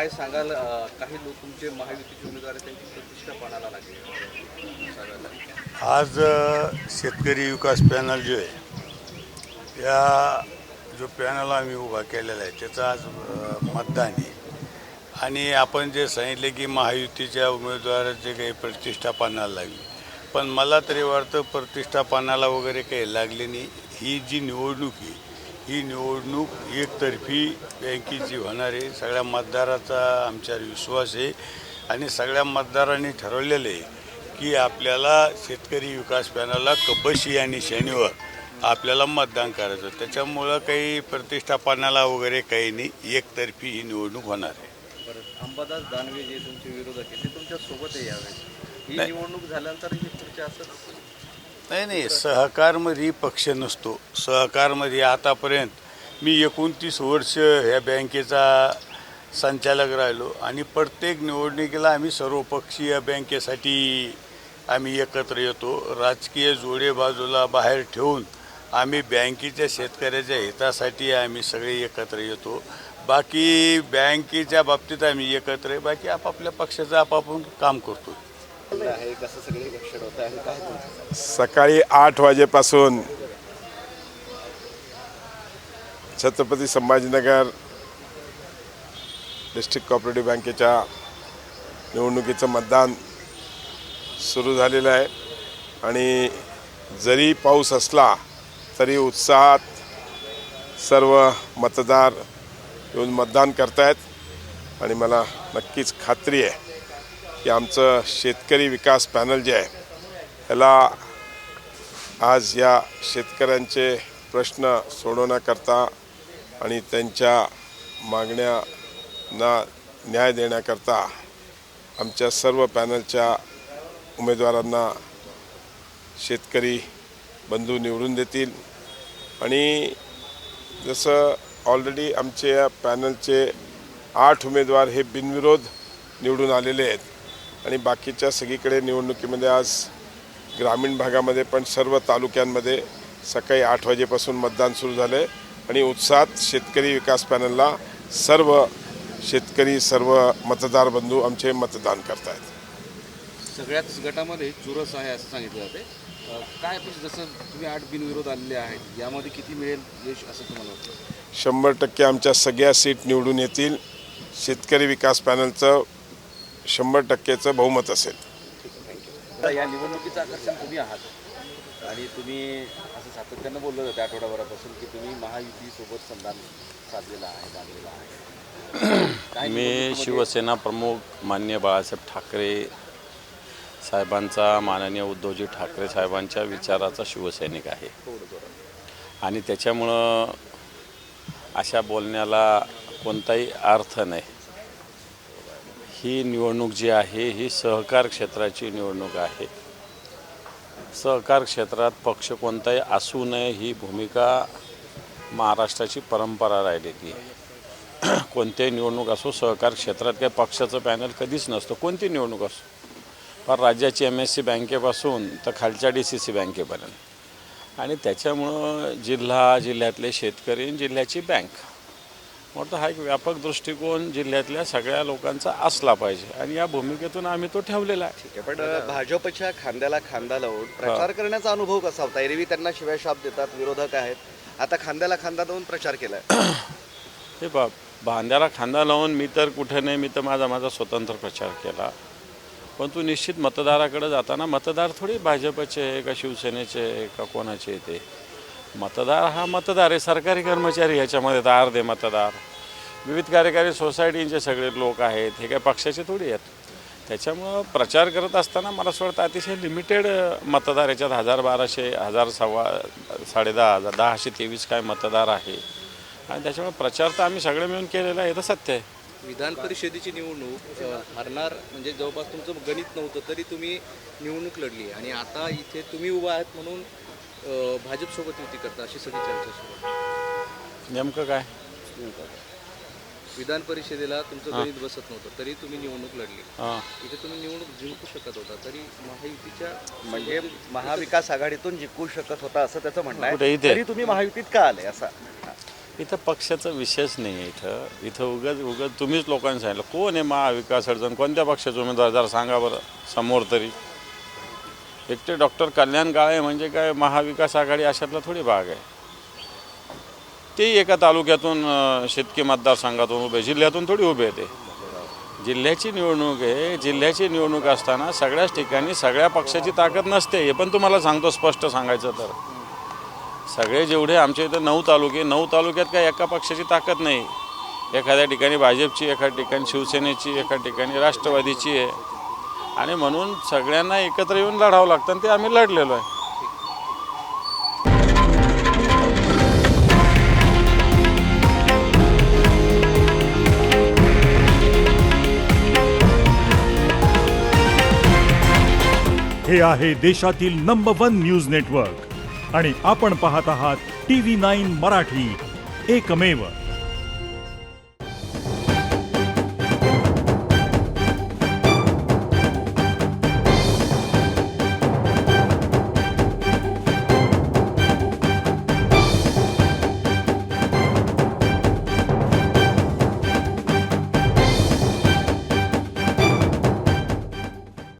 काय सांगाल? काही लोक तुमचे महायुतीचे उमेदवार आहेत, त्यांची प्रतिष्ठा पणाला लागली सांगायला. आज शेतकरी विकास पॅनल जो आहे, या जो पॅनल आम्ही उभा केलेला आहे त्याचं आज मतदान आहे. आणि आपण जे सांगितले की महायुतीच्या उमेदवाराची काही प्रतिष्ठा पणाला लागली, पण मला तरी वाटतं प्रतिष्ठा पणाला वगैरे काही लागली नाही. ही जी निवडणूक आहे ही निवडणूक एकतर्फी बँकेची होणार आहे. सगळ्या मतदाराचा आमच्यावर विश्वास आहे आणि सगळ्या मतदारांनी ठरवलेलं आहे की आपल्याला शेतकरी विकास पॅनलला कपशी आणि शनिवार आपल्याला मतदान करायचं. त्याच्यामुळं काही प्रतिष्ठापनाला वगैरे काही नाही, एकतर्फी ही निवडणूक होणार आहे. बरं, अंबादास दानवे जे तुमचे विरोधक आहेत ते तुमच्या सोबत आहे यावेळेस. ही निवडणूक झाल्यानंतर हे पुढच्या असं नाही, सहकारमध्ये पक्ष नसतो. सहकारमध्ये आतापर्यंत मी 29 वर्ष ह्या बँकेचा संचालक राहिलो आणि प्रत्येक निवडणुकीला आम्ही सर्वपक्षीय बँकेसाठी आम्ही एकत्र येतो. राजकीय जोडे बाजूला बाहेर ठेवून आम्ही बँकेच्या शेतकऱ्याच्या हितासाठी आम्ही सगळे एकत्र येतो. बाकी बँकेच्या बाबतीत आम्ही एकत्र आहे, बाकी आपापल्या पक्षाचं आपापलं काम करतो. सकाळी 8 वाजेपासून छत्रपती संभाजीनगर डिस्ट्रिक्ट कोऑपरेटिव्ह बँकेच्या निवडणुकीचं मतदान सुरू झालेलं आहे आणि जरी पाऊस असला तरी उत्साहात सर्व मतदार येऊन मतदान करतायत आणि मला नक्कीच खात्री आहे की आमचं शेतकरी विकास पॅनल जे आहे त्याला आज या शेतकऱ्यांचे प्रश्न सोडवण्याकरता आणि त्यांच्या मागण्यांना न्याय देण्याकरता आमच्या सर्व पॅनलच्या उमेदवारांना शेतकरी बंधू निवडून देतील. आणि जसं ऑलरेडी आमचे या पॅनलचे 8 उमेदवार हे बिनविरोध निवडून आलेले आहेत आणि बाकीच्या सगळीकडे निवडणुकीमध्ये आज ग्रामीण भागामध्ये पण सर्व तालुक्यांमध्ये सकाळी 8 वाजेपासून मतदान सुरू झालं आहे आणि उत्साहात शेतकरी विकास पॅनलला सर्व शेतकरी सर्व मतदार बंधू आमचे मतदान करत आहेत. सगळ्याच गटामध्ये चुरस आहे असं सांगितलं जाते. काय जसं तुम्ही 8 बिनविरोध आलेले आहेत, यामध्ये किती मिळेल यश असं तुम्हाला वाटतं? 100% आमच्या सगळ्या सीट निवडून येतील. शेतकरी विकास पॅनलचं 100%चं बहुमत असेल. या निवडणुकीचं आकर्षण तुम्ही आहात आणि तुम्ही असं सातत्यानं बोललं जातं आठवड्याभरापासून की तुम्ही महायुतीसोबत संधान साधलेलं आहे, बांधलेलं आहे. मी शिवसेना प्रमुख माननीय बाळासाहेब ठाकरे साहेबांचा, माननीय उद्धवजी ठाकरे साहेबांच्या विचाराचा शिवसैनिक आहे आणि त्याच्यामुळं अशा बोलण्याला कोणताही अर्थ नाही. ही निवडणूक जी आहे ही सहकार क्षेत्राची निवडणूक आहे. सहकार क्षेत्रात पक्ष कोणताही असू नये ही भूमिका महाराष्ट्राची परंपरा राहिलेली आहे. कोणत्याही निवडणूक असो, सहकार क्षेत्रात काही पक्षाचं पॅनल कधीच नसतं. कोणती निवडणूक असो, पण राज्याची MSC बँकेपासून तर खालच्या DCC बँकेपर्यंत आणि त्याच्यामुळं जिल्ह्यातले शेतकरी आणि जिल्ह्याची बँक मोठा हा एक व्यापक दृष्टिकोन जिल्ह्यातल्या सगळ्या लोकांचा असला पाहिजे आणि या भूमिकेतून आम्ही तो ठेवलेला आहे. ठीक आहे, पण भाजपच्या खांद्याला खांदा लावून प्रचार करण्याचा अनुभव कसा होता? एरवी त्यांना शिव्याशाप देतात, विरोधक आहेत, आता खांद्याला खांदा लावून प्रचार केलाय. हे बांध्याला खांदा लावून मी तर कुठे नाही, मी तर माझा स्वतंत्र प्रचार केला. पण तू निश्चित मतदाराकडे जाताना मतदार थोडी भाजपचे आहे का शिवसेनेचे आहे का कोणाचे ते मतदार हा मतदार आहे. सरकारी कर्मचारी ह्याच्यामध्ये तर अर्धे मतदार, विविध कार्यकारी सोसायटींचे सगळे लोक आहेत, हे काय पक्षाचे थोडी आहेत. त्याच्यामुळं प्रचार करत असताना मला असं वाटतं अतिशय लिमिटेड मतदार याच्यात 1000-1200, 1000-10,000, 1023 काय मतदार आहे आणि त्याच्यामुळे प्रचार तर आम्ही सगळे मिळून केलेला आहे, हे तर सत्य आहे. विधान परिषदेची निवडणूक हरणार म्हणजे जवळपास तुमचं गणित नव्हतं तरी तुम्ही निवडणूक लढली आणि आता इथे तुम्ही उभा आहात म्हणून भाजपसोबत युती करता अशी सगळी चर्चा सुरू. नेमकं काय? विधान परिषदेला तुमचं गणित बसत नव्हतं तरी तुम्ही निवडणूक लढली. इथे तुम्ही निवडणूक जिंकू शकत होता तरी महायुतीच्या म्हणजे महाविकास आघाडीतून जिंकू शकत होता असं त्याचं म्हणणं आहे. तरी तुम्ही महायुतीत का आले असा? इथं पक्षाचा विषयच नाही आहे. इथं उगाच तुम्हीच लोकांनी सांगितलं कोण आहे महाविकास आघाडी, कोणत्या पक्षाचे उमेदवार जरा सांगा बरं समोर तरी. एकटे डॉक्टर कल्याण काळे म्हणजे काय महाविकास आघाडी अशातला थोडी भाग आहे. ते एका तालुक्यातून शेतकी मतदारसंघातून उभे, जिल्ह्यातून थोडी उभे आहे. ते जिल्ह्याची निवडणूक आहे. जिल्ह्याची निवडणूक असताना सगळ्याच ठिकाणी सगळ्या पक्षाची ताकद नसते. हे पण तुम्हाला सांगतो स्पष्ट सांगायचं तर. सगळे जेवढे आमच्या इथं 9 तालुके, 9 तालुक्यात काय एका पक्षाची ताकद नाही. एखाद्या ठिकाणी भाजपची, एखाद्या ठिकाणी शिवसेनेची, एखाद्या ठिकाणी राष्ट्रवादीची आहे. आणि म्हणून सगळ्यांना एकत्र येऊन लढावं लागतं आणि ते आम्ही लढलेलो आहे. हे आहे देशातील नंबर 1 न्यूज नेटवर्क आणि आपण पाहत आहात TV9 मराठी, एकमेव.